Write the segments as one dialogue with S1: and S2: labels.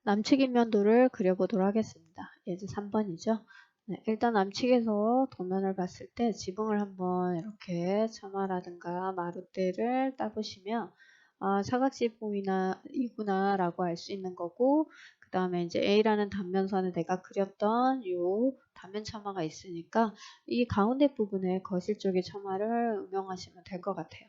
S1: 남측 면도를 그려보도록 하겠습니다. 예제 3번이죠. 네, 일단 남측에서 도면을 봤을 때 지붕을 한번 이렇게 처마라든가 마룻대를 따보시면 사각지붕이나 이구나 라고 알 수 있는 거고, 그 다음에 이제 A라는 단면선에 내가 그렸던 요 단면 처마가 있으니까 이 가운데 부분에 거실 쪽의 처마를 응용하시면 될 것 같아요.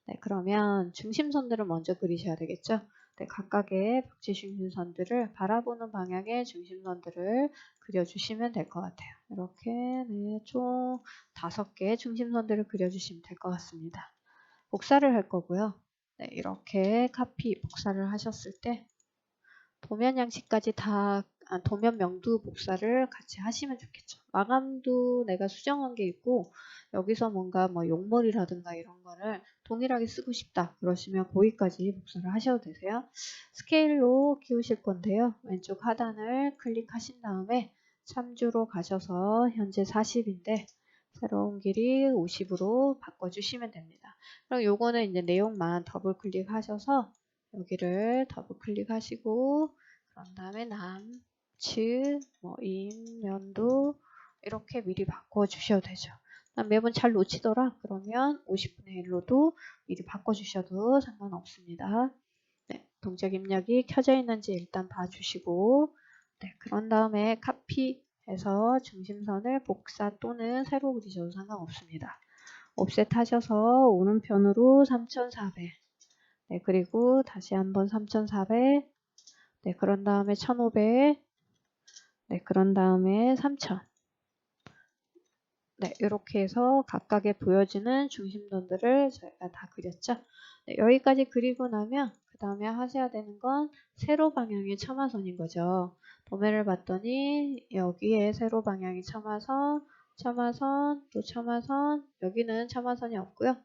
S1: 네, 그러면 중심선들을 먼저 그리셔야 되겠죠. 네, 각각의 벽지 중심선들을 바라보는 방향의 중심선들을 그려주시면 될 것 같아요. 이렇게 네, 총 5개의 중심선들을 그려주시면 될 것 같습니다. 복사를 할 거고요. 네, 이렇게 카피 복사를 하셨을 때 도면 양식까지 다 도면 명두 복사를 같이 하시면 좋겠죠. 마감도 내가 수정한 게 있고 여기서 뭔가 뭐 용머리라든가 이런 거를 동일하게 쓰고 싶다 그러시면 거기까지 복사를 하셔도 되세요. 스케일로 키우실 건데요. 왼쪽 하단을 클릭하신 다음에 참조로 가셔서 현재 40인데 새로운 길이 50으로 바꿔주시면 됩니다. 그럼 요거는 이제 내용만 더블 클릭하셔서 여기를 더블 클릭하시고 그런 다음에 남측, 인면도 이렇게 미리 바꿔주셔도 되죠. 매번 잘 놓치더라 그러면 50분의 1로도 미리 바꿔주셔도 상관없습니다. 네, 동작 입력이 켜져 있는지 일단 봐주시고 네, 그런 다음에 카피해서 중심선을 복사 또는 세로 그리셔도 상관없습니다. 옵셋 하셔서 오른편으로 3400 네, 그리고 다시 한번 3400 네, 그런 다음에 1500 네, 그런 다음에 3000 네, 이렇게 해서 각각의 보여지는 중심선들을 저희가 다 그렸죠. 네, 여기까지 그리고 나면 그 다음에 하셔야 되는 건 세로 방향의 첨화선인 거죠. 도면을 봤더니 여기에 세로 방향이 첨화선, 첨화선, 또 첨화선, 여기는 첨화선이 없고요.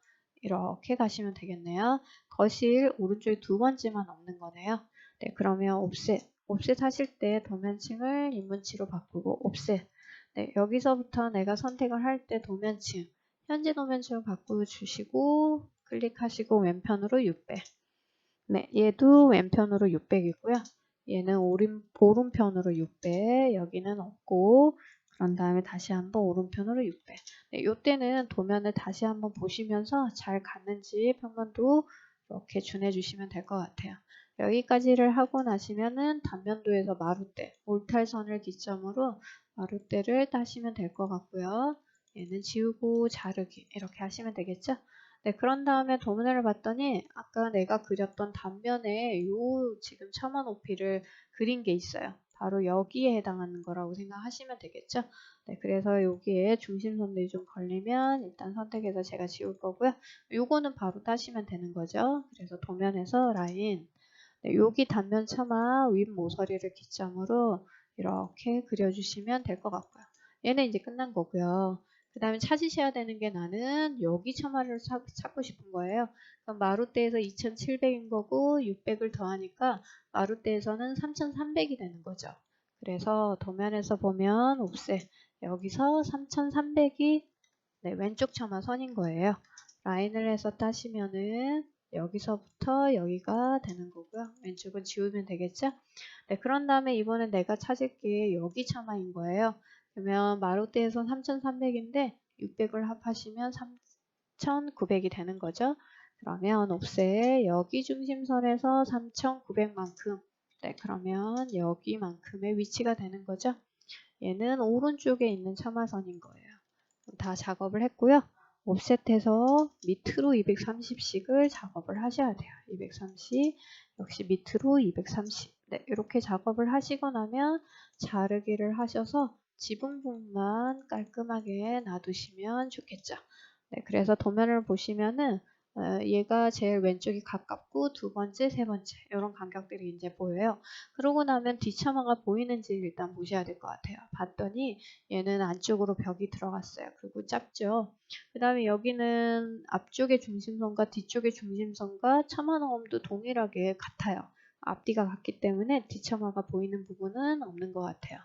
S1: 이렇게 가시면 되겠네요. 거실 오른쪽에 두 번째만 없는 거네요. 네, 그러면 옵셋 하실 때 도면층을 인문치로 바꾸고 옵셋 네, 여기서부터 내가 선택을 할 때 도면층, 현재 도면층을 바꿔주시고 클릭하시고 왼편으로 600. 네, 얘도 왼편으로 600이고요. 얘는 오른편으로 600, 여기는 없고 그런 다음에 다시 한번 오른편으로 600. 네, 이때는 도면을 다시 한번 보시면서 잘 갔는지 평면도 이렇게 준해주시면 될 것 같아요. 여기까지를 하고 나시면은 단면도에서 마룻대, 몰탈선을 기점으로 마룻대를 따시면 될 것 같고요. 얘는 지우고 자르기 이렇게 하시면 되겠죠? 네, 그런 다음에 도면을 봤더니 아까 내가 그렸던 단면에 요 지금 첨화 높이를 그린 게 있어요. 바로 여기에 해당하는 거라고 생각하시면 되겠죠. 네, 그래서 여기에 중심선들이 좀 걸리면 일단 선택해서 제가 지울 거고요. 요거는 바로 따시면 되는 거죠. 그래서 도면에서 라인 네, 여기 단면 첨화 윗 모서리를 기점으로 이렇게 그려주시면 될 것 같고요. 얘는 이제 끝난 거고요. 그 다음에 찾으셔야 되는 게 나는 여기 첨화를 찾고 싶은 거예요. 그럼 마룻대에서 2700인 거고 600을 더하니까 마룻대에서는 3300이 되는 거죠. 그래서 도면에서 보면 옵셋 여기서 3300이 네, 왼쪽 첨화선인 거예요. 라인을 해서 따시면은 여기서부터 여기가 되는 거고요. 왼쪽은 지우면 되겠죠? 네, 그런 다음에 이번엔 내가 찾을 게 여기 첨화인 거예요. 그러면 마룻대에선 3300인데 600을 합하시면 3900이 되는 거죠. 그러면 옵셋 여기 중심선에서 3900만큼 네, 그러면 여기만큼의 위치가 되는 거죠. 얘는 오른쪽에 있는 첨화선인 거예요. 다 작업을 했고요. 옵셋해서 밑으로 230씩을 작업을 하셔야 돼요. 230 역시 밑으로 230 네, 이렇게 작업을 하시고 나면 자르기를 하셔서 지붕 부분만 깔끔하게 놔두시면 좋겠죠. 네, 그래서 도면을 보시면은 얘가 제일 왼쪽이 가깝고 두 번째, 세 번째 이런 간격들이 이제 보여요. 그러고 나면 뒷처마가 보이는지 일단 보셔야 될 것 같아요. 봤더니 얘는 안쪽으로 벽이 들어갔어요. 그리고 짧죠. 그 다음에 여기는 앞쪽의 중심선과 뒤쪽의 중심선과 처마 너음도 동일하게 같아요. 앞뒤가 같기 때문에 뒷처마가 보이는 부분은 없는 것 같아요.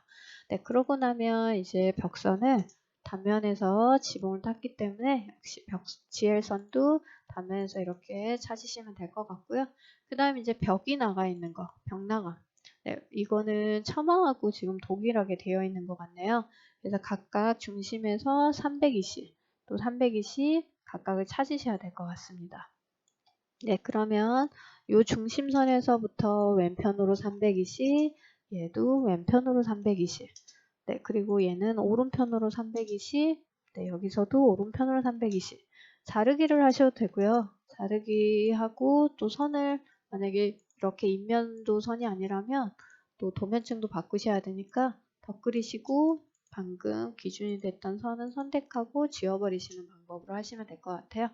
S1: 네, 그러고 나면 이제 벽선을 단면에서 지붕을 탔기 때문에 역시 지엘선도 단면에서 이렇게 찾으시면 될 것 같고요. 그 다음에 이제 벽이 나가 있는 거, 벽 나가. 네, 이거는 첨화하고 지금 동일하게 되어 있는 것 같네요. 그래서 각각 중심에서 320, 또 320 각각을 찾으셔야 될 것 같습니다. 네, 그러면 요 중심선에서부터 왼편으로 320, 얘도 왼편으로 320. 네, 그리고 얘는 오른편으로 320. 네, 여기서도 오른편으로 320. 자르기를 하셔도 되고요. 자르기 하고 또 선을 만약에 이렇게 인면도 선이 아니라면 또 도면층도 바꾸셔야 되니까 덧 그리시고 방금 기준이 됐던 선은 선택하고 지워버리시는 방법으로 하시면 될 것 같아요.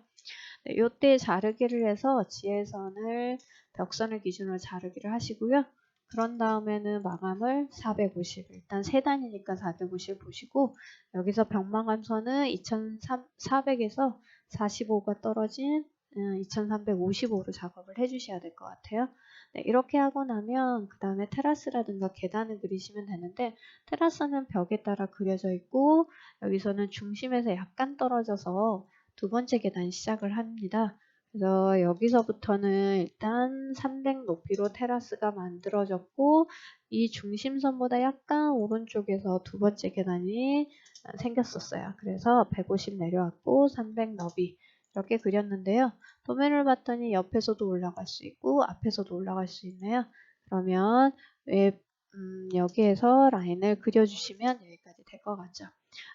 S1: 네, 요때 자르기를 해서 지혜선을 벽선을 기준으로 자르기를 하시고요. 그런 다음에는 마감을 450, 일단 세 단이니까 450 보시고 여기서 벽마감선은 2400에서 45가 떨어진 2355로 작업을 해주셔야 될 것 같아요. 네, 이렇게 하고 나면 그 다음에 테라스라든가 계단을 그리시면 되는데 테라스는 벽에 따라 그려져 있고 여기서는 중심에서 약간 떨어져서 두 번째 계단 시작을 합니다. 그래서 여기서부터는 일단 300 높이로 테라스가 만들어졌고 이 중심선보다 약간 오른쪽에서 두 번째 계단이 생겼었어요. 그래서 150 내려왔고 300 너비 이렇게 그렸는데요. 도면을 봤더니 옆에서도 올라갈 수 있고 앞에서도 올라갈 수 있네요. 그러면 여기에서 라인을 그려주시면 여기까지 될 것 같죠.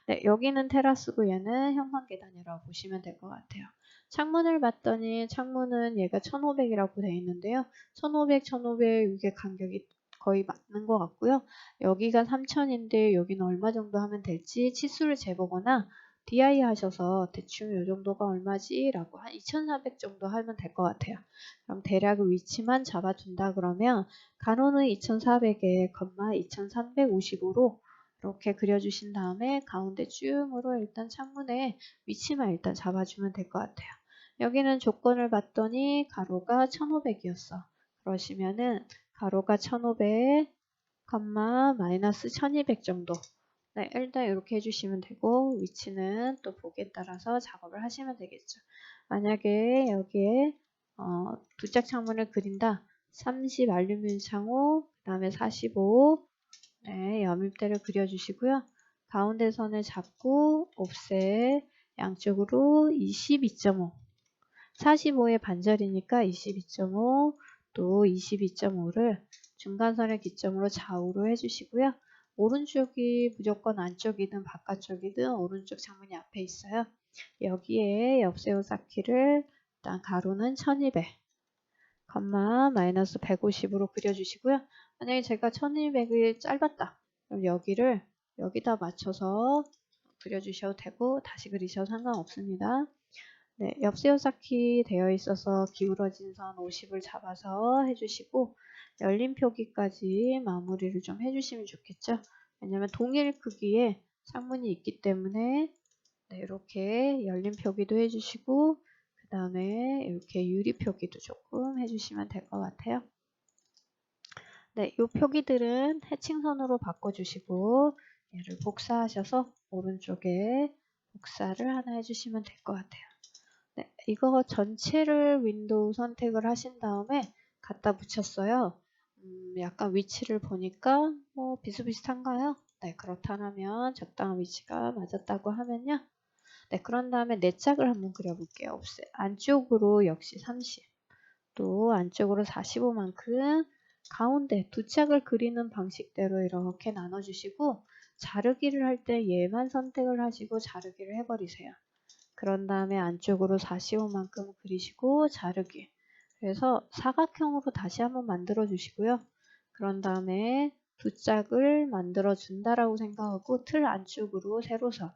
S1: 네, 여기는 테라스고 얘는 현관 계단이라고 보시면 될 것 같아요. 창문을 봤더니 창문은 얘가 1500이라고 되어 있는데요. 1500, 1500 이게 간격이 거의 맞는 것 같고요. 여기가 3000인데 여기는 얼마 정도 하면 될지 치수를 재보거나 DI 하셔서 대충 이 정도가 얼마지? 라고 한 2400 정도 하면 될 것 같아요. 그럼 대략 위치만 잡아준다 그러면 가로는 2400에 컴마 2355로 이렇게 그려주신 다음에 가운데 줌으로 일단 창문의 위치만 일단 잡아주면 될 것 같아요. 여기는 조건을 봤더니 가로가 1500이었어. 그러시면은 가로가 1500, 마이너스 1200 정도. 네, 일단 이렇게 해주시면 되고 위치는 또 보기에 따라서 작업을 하시면 되겠죠. 만약에 여기에 두 짝 창문을 그린다. 30 알루미늄 창호, 그 다음에 45, 네, 염입대를 그려주시고요. 가운데 선을 잡고 옵셋 양쪽으로 22.5 45의 반절이니까 22.5 또 22.5를 중간선을 기점으로 좌우로 해주시고요. 오른쪽이 무조건 안쪽이든 바깥쪽이든 오른쪽 창문이 앞에 있어요. 여기에 옆세우 쌓기를 일단 가로는 1200 마이너스 150으로 그려주시고요. 만약에 제가 1200이 짧았다. 그럼 여기를 여기다 맞춰서 그려주셔도 되고 다시 그리셔도 상관없습니다. 네, 옆세우 쌓기 되어 있어서 기울어진 선 50을 잡아서 해주시고 열린 표기까지 마무리를 좀 해주시면 좋겠죠. 왜냐면 동일 크기의 창문이 있기 때문에 네, 이렇게 열린 표기도 해주시고 그 다음에 이렇게 유리 표기도 조금 해주시면 될 것 같아요. 네, 이 표기들은 해칭선으로 바꿔주시고 얘를 복사하셔서 오른쪽에 복사를 하나 해주시면 될 것 같아요. 네, 이거 전체를 윈도우 선택을 하신 다음에 갖다 붙였어요. 약간 위치를 보니까 뭐 비슷비슷한가요? 네, 그렇다면 적당한 위치가 맞았다고 하면요. 네, 그런 다음에 네 짝을 한번 그려볼게요. 옵셋. 안쪽으로 역시 30, 또 안쪽으로 45만큼 가운데 두 짝을 그리는 방식대로 이렇게 나눠주시고 자르기를 할 때 얘만 선택을 하시고 자르기를 해버리세요. 그런 다음에 안쪽으로 45만큼 그리시고 자르기. 그래서 사각형으로 다시 한번 만들어 주시고요. 그런 다음에 두 짝을 만들어 준다라고 생각하고 틀 안쪽으로 세로선.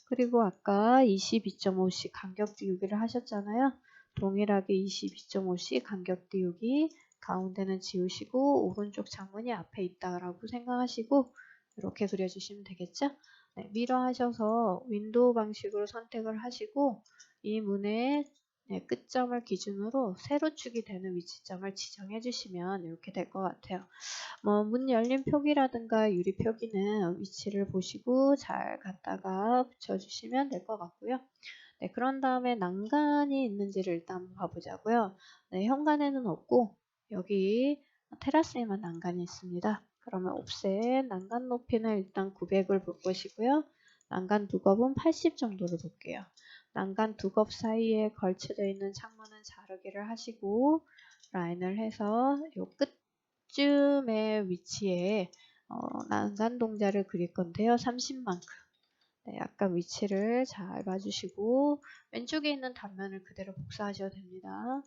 S1: 그리고 아까 22.5씩 간격 띄우기를 하셨잖아요. 동일하게 22.5씩 간격 띄우기. 가운데는 지우시고 오른쪽 창문이 앞에 있다라고 생각하시고 이렇게 그려주시면 되겠죠? 네, 미러 하셔서 윈도우 방식으로 선택을 하시고 이 문의 끝점을 기준으로 세로축이 되는 위치점을 지정해 주시면 이렇게 될 것 같아요. 뭐 문 열린 표기라든가 유리 표기는 위치를 보시고 잘 갖다가 붙여주시면 될 것 같고요. 네, 그런 다음에 난간이 있는지를 일단 한번 봐보자고요. 네, 현관에는 없고 여기 테라스에만 난간이 있습니다. 그러면 옵셋 난간 높이는 일단 900을 볼 것이고요. 난간 두껍은 80 정도를 볼게요. 난간 두 겹 사이에 걸쳐져 있는 창문은 자르기를 하시고 라인을 해서 요 끝쯤의 위치에 난간 동자를 그릴 건데요. 30만큼. 네, 약간 위치를 잘 봐주시고 왼쪽에 있는 단면을 그대로 복사하셔도 됩니다.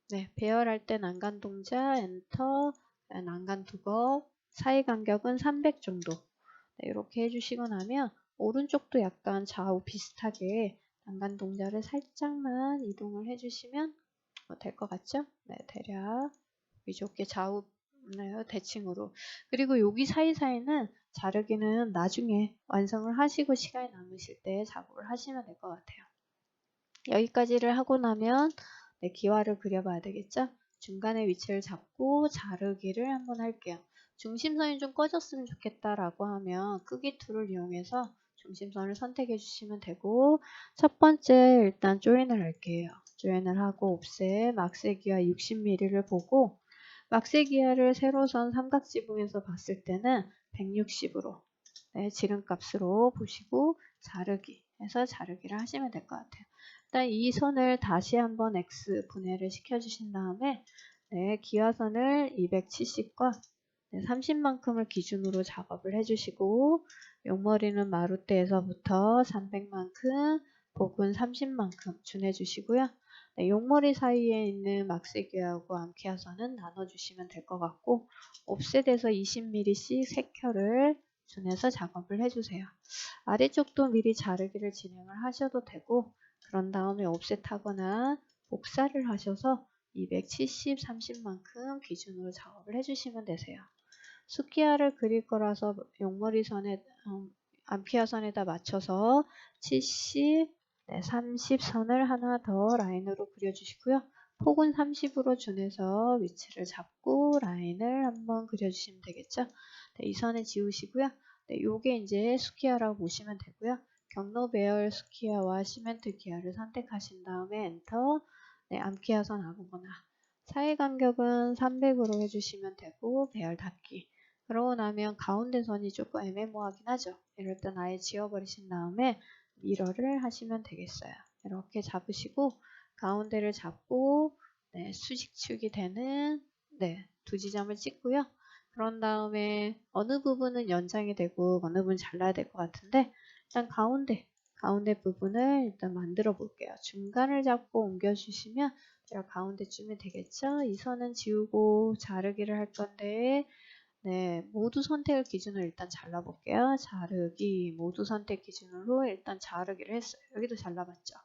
S1: 네, 배열할 때 난간 동자, 엔터, 난간 두겹, 사이 간격은 300 정도. 네, 이렇게 해주시고 나면 오른쪽도 약간 좌우 비슷하게 난간 동자를 살짝만 이동을 해주시면 될 것 같죠? 네, 대략 위쪽에 좌우 네, 대칭으로. 그리고 여기 사이사이는 자르기는 나중에 완성을 하시고 시간이 남으실 때 작업을 하시면 될 것 같아요. 여기까지를 하고 나면 네, 기와를 그려봐야 되겠죠? 중간에 위치를 잡고 자르기를 한번 할게요. 중심선이 좀 꺼졌으면 좋겠다라고 하면 크기 툴을 이용해서 중심선을 선택해 주시면 되고 첫 번째 일단 조인을 할게요. 조인을 하고 옵셋 막세 기와 60mm를 보고 막세 기와를 세로선 삼각지붕에서 봤을 때는 160으로 네, 지름값으로 보시고 자르기 해서 자르기를 하시면 될 것 같아요. 일단 이 선을 다시 한번 X 분해를 시켜주신 다음에 네, 기화선을 270과 30만큼을 기준으로 작업을 해주시고 용머리는 마루대에서부터 300만큼, 복은 30만큼 준해주시고요. 네, 용머리 사이에 있는 막세기하고 암키화선은 나눠주시면 될 것 같고 옵셋에서 20mm씩 3켜를 준해서 작업을 해주세요. 아래쪽도 미리 자르기를 진행을 하셔도 되고 그런 다음에 옵셋하거나 복사를 하셔서 270, 30만큼 기준으로 작업을 해주시면 되세요. 수키아를 그릴 거라서 용머리선에 암키아선에다 맞춰서 70, 30선을 하나 더 라인으로 그려주시고요. 폭은 30으로 준해서 위치를 잡고 라인을 한번 그려주시면 되겠죠. 네, 이 선을 지우시고요. 네, 요게 이제 수키아라고 보시면 되고요. 경로 배열 수키아와 시멘트 기아를 선택하신 다음에 엔터, 네, 암키아선 아무거나 사이 간격은 300으로 해주시면 되고 배열 닫기. 그러고 나면 가운데 선이 조금 애매모호하긴 하죠. 이럴 땐 아예 지워버리신 다음에 미러를 하시면 되겠어요. 이렇게 잡으시고 가운데를 잡고 네, 수직축이 되는 네, 두 지점을 찍고요. 그런 다음에 어느 부분은 연장이 되고 어느 부분 잘라야 될 것 같은데 일단 가운데 부분을 일단 만들어 볼게요. 중간을 잡고 옮겨주시면 제가 가운데쯤에 되겠죠? 이 선은 지우고 자르기를 할 건데 네, 모두 선택을 기준으로 일단 잘라볼게요. 자르기, 모두 선택 기준으로 일단 자르기를 했어요. 여기도 잘라봤죠.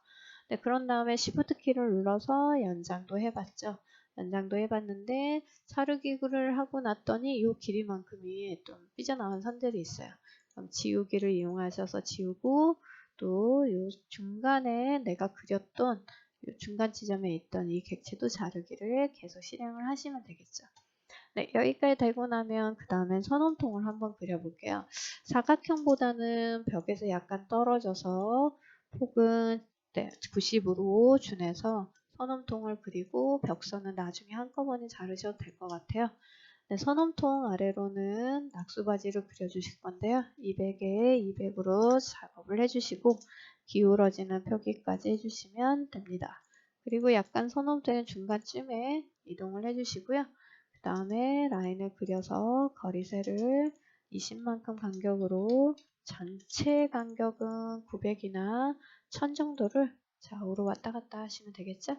S1: 네, 그런 다음에 Shift 키를 눌러서 연장도 해봤죠. 연장도 해봤는데 자르기를 하고 났더니 이 길이만큼이 좀 삐져나온 선들이 있어요. 그럼 지우기를 이용하셔서 지우고 또 이 중간에 내가 그렸던 요 중간 지점에 있던 이 객체도 자르기를 계속 실행을 하시면 되겠죠. 네, 여기까지 되고 나면 그 다음엔 선원통을 한번 그려볼게요. 사각형보다는 벽에서 약간 떨어져서 폭은 90으로 준해서 선원통을 그리고 벽선은 나중에 한꺼번에 자르셔도 될 것 같아요. 네, 선원통 아래로는 낙수바지를 그려주실 건데요. 200에 200으로 작업을 해주시고 기울어지는 표기까지 해주시면 됩니다. 그리고 약간 선원통의 중간쯤에 이동을 해주시고요. 그 다음에 라인을 그려서 거리세를 20만큼 간격으로 전체 간격은 900이나 1000 정도를 좌우로 왔다 갔다 하시면 되겠죠?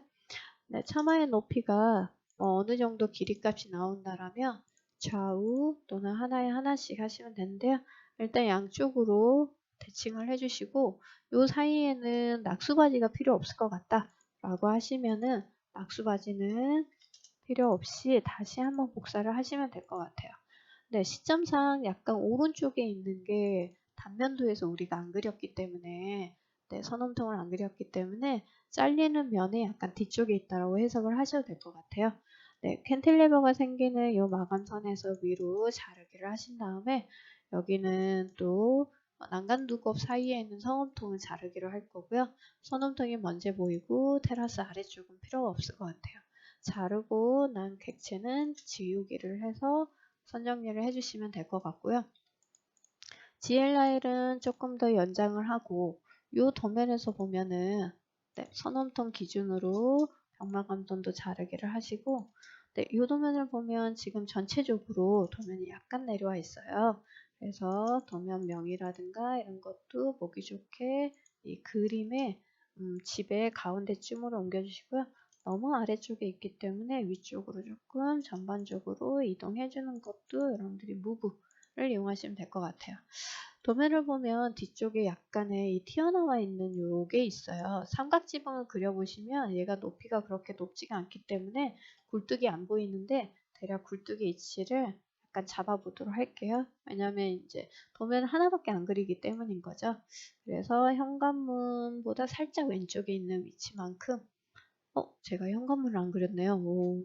S1: 네, 처마의 높이가 어느 정도 길이값이 나온다라면 좌우 또는 하나에 하나씩 하시면 되는데요. 일단 양쪽으로 대칭을 해주시고 요 사이에는 낙수바지가 필요 없을 것 같다 라고 하시면은 낙수바지는 필요 없이 다시 한번 복사를 하시면 될 것 같아요. 네, 시점상 약간 오른쪽에 있는 게 단면도에서 우리가 안 그렸기 때문에 네, 선원통을 안 그렸기 때문에 잘리는 면에 약간 뒤쪽에 있다고 해석을 하셔도 될 것 같아요. 네, 캔틸레버가 생기는 이 마감선에서 위로 자르기를 하신 다음에 여기는 또 난간 두 겹 사이에 있는 선원통을 자르기로 할 거고요. 선원통이 먼저 보이고 테라스 아래쪽은 필요가 없을 것 같아요. 자르고 난 객체는 지우기를 해서 선정리를 해주시면 될 것 같고요. GLI를 조금 더 연장을 하고 이 도면에서 보면은 선홈톤 기준으로 병마감돈도 자르기를 하시고 이 도면을 보면 지금 전체적으로 도면이 약간 내려와 있어요. 그래서 도면명이라든가 이런 것도 보기 좋게 이 그림의 집의 가운데쯤으로 옮겨주시고요. 너무 아래쪽에 있기 때문에 위쪽으로 조금 전반적으로 이동해 주는 것도 여러분들이 무브를 이용하시면 될 것 같아요. 도면을 보면 뒤쪽에 약간의 이 튀어나와 있는 요게 있어요. 삼각지붕을 그려보시면 얘가 높이가 그렇게 높지가 않기 때문에 굴뚝이 안 보이는데 대략 굴뚝의 위치를 약간 잡아보도록 할게요. 왜냐면 이제 도면 하나밖에 안 그리기 때문인 거죠. 그래서 현관문보다 살짝 왼쪽에 있는 위치만큼 제가 현관문을 안 그렸네요.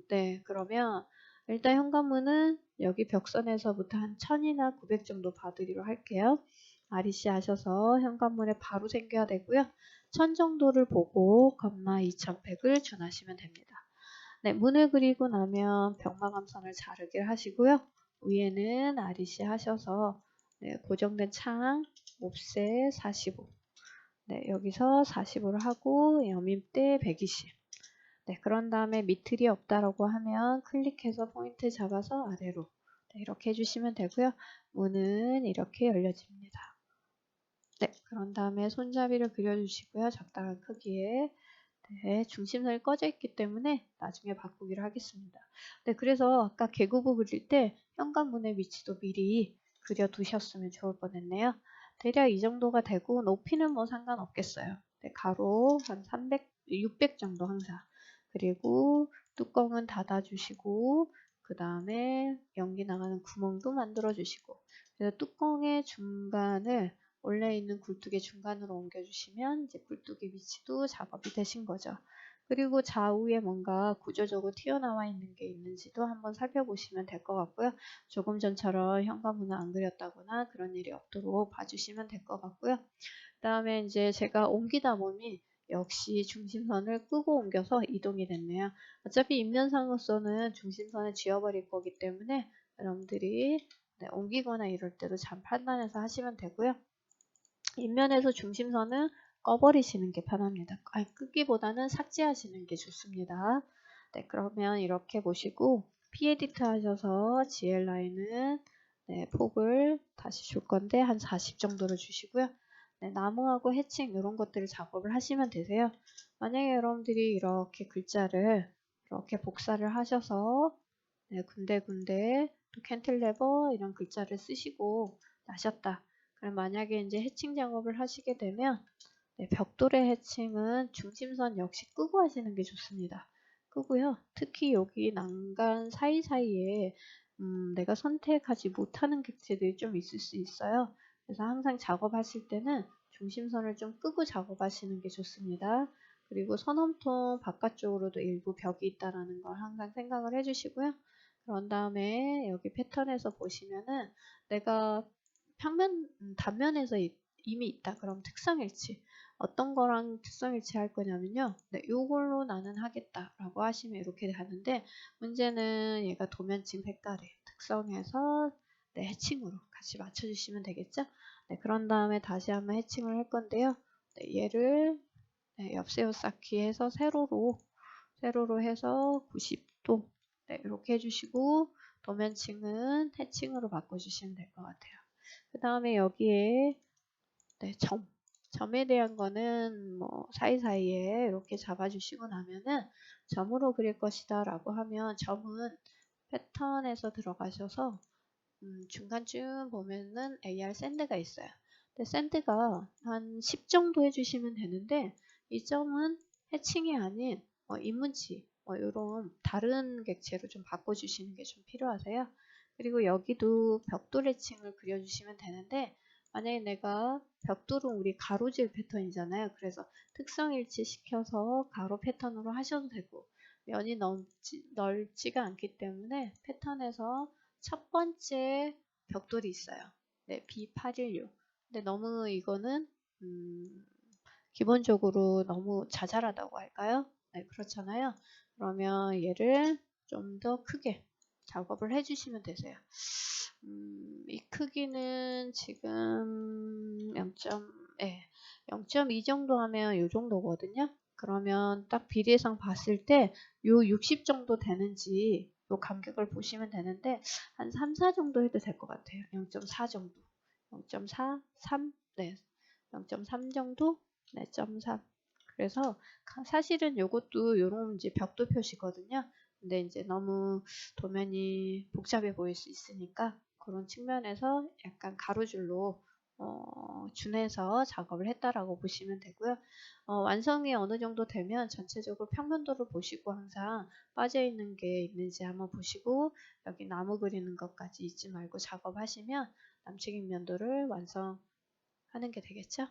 S1: 네, 그러면 일단 현관문은 여기 벽선에서부터 한 1000이나 900 정도 봐드리로 할게요. REC 하셔서 현관문에 바로 생겨야 되고요. 1000 정도를 보고 2100을 준하시면 됩니다. 네, 문을 그리고 나면 벽마감선을 자르기를 하시고요. 위에는 REC 하셔서 고정된 창 옵셋 45. 네, 여기서 45를 하고 여밈대 120. 네, 그런 다음에 밑틀이 없다라고 하면 클릭해서 포인트 잡아서 아래로 이렇게 해주시면 되고요. 문은 이렇게 열려집니다. 네, 그런 다음에 손잡이를 그려주시고요. 적당한 크기에 중심선이 꺼져 있기 때문에 나중에 바꾸기로 하겠습니다. 네, 그래서 아까 개구부 그릴 때 현관문의 위치도 미리 그려두셨으면 좋을 뻔했네요. 대략 이 정도가 되고 높이는 뭐 상관없겠어요. 네, 가로 한 300, 600 정도 항상. 그리고 뚜껑은 닫아주시고 그 다음에 연기 나가는 구멍도 만들어 주시고 그래서 뚜껑의 중간을 원래 있는 굴뚝의 중간으로 옮겨주시면 이제 굴뚝의 위치도 작업이 되신 거죠. 그리고 좌우에 뭔가 구조적으로 튀어나와 있는 게 있는지도 한번 살펴보시면 될 것 같고요. 조금 전처럼 현관문을 안 그렸다거나 그런 일이 없도록 봐주시면 될 것 같고요. 그 다음에 이제 제가 옮기다 보니 역시 중심선을 끄고 옮겨서 이동이 됐네요. 어차피 인면상으로서는 중심선을 지워버릴 거기 때문에 여러분들이 옮기거나 이럴 때도 잘 판단해서 하시면 되고요. 인면에서 중심선은 꺼버리시는 게 편합니다. 끄기보다는 삭제하시는 게 좋습니다. 네, 그러면 이렇게 보시고 P-에디트 하셔서 GLI는 폭을 다시 줄 건데 한 40 정도로 주시고요. 네, 나무하고 해칭 이런 것들을 작업을 하시면 되세요. 만약에 여러분들이 이렇게 글자를 이렇게 복사를 하셔서 군데군데 또 캔틸레버 이런 글자를 쓰시고 나셨다. 그럼 만약에 이제 해칭 작업을 하시게 되면 벽돌의 해칭은 중심선 역시 끄고 하시는 게 좋습니다. 끄고요. 특히 여기 난간 사이사이에 내가 선택하지 못하는 객체들이 좀 있을 수 있어요. 그래서 항상 작업하실 때는 중심선을 좀 끄고 작업하시는 게 좋습니다. 그리고 선홈통 바깥쪽으로도 일부 벽이 있다는 걸 항상 생각을 해주시고요. 그런 다음에 여기 패턴에서 보시면은 내가 단면에서 이미 있다. 그럼 특성일치. 어떤 거랑 특성일치 할 거냐면요. 요걸로 나는 하겠다라고 하시면 이렇게 가는데 문제는 얘가 도면층 색깔에 특성에서 해칭으로 같이 맞춰주시면 되겠죠. 그런 다음에 다시 한번 해칭을 할 건데요. 얘를 옆세워 쌓기 해서 세로로 해서 90도 이렇게 해주시고 도면층은 해칭으로 바꿔주시면 될 것 같아요. 그 다음에 여기에 점에 대한 거는 뭐 사이사이에 이렇게 잡아주시고 나면은 점으로 그릴 것이다 라고 하면 점은 패턴에서 들어가셔서 중간쯤 보면은 AR 샌드가 있어요. 근데 샌드가 한 10 정도 해주시면 되는데 이 점은 해칭이 아닌 인문치 이런 다른 객체로 좀 바꿔주시는 게 좀 필요하세요. 그리고 여기도 벽돌 해칭을 그려주시면 되는데 만약에 내가 벽돌은 우리 가로질 패턴이잖아요. 그래서 특성 일치 시켜서 가로 패턴으로 하셔도 되고 면이 넓지가 않기 때문에 패턴에서 첫 번째 벽돌이 있어요. B816. 근데 너무 이거는 기본적으로 너무 자잘하다고 할까요? 그렇잖아요. 그러면 얘를 좀 더 크게 작업을 해주시면 되세요. 이 크기는 지금 0.2 정도 하면 이 정도거든요. 그러면 딱 비례상 봤을 때 요 60 정도 되는지 요 간격을 보시면 되는데 한 3, 4 정도 해도 될 것 같아요. 0.4 정도. 0.4, 3, 네. 0.3 정도? 네, 0.3. 그래서 사실은 요것도 요런 이제 벽도 표시거든요. 근데 이제 너무 도면이 복잡해 보일 수 있으니까 그런 측면에서 약간 가로줄로 준해서 작업을 했다라고 보시면 되고요. 완성이 어느 정도 되면 전체적으로 평면도를 보시고 항상 빠져있는 게 있는지 한번 보시고 여기 나무 그리는 것까지 잊지 말고 작업하시면 남측 면도를 완성하는 게 되겠죠.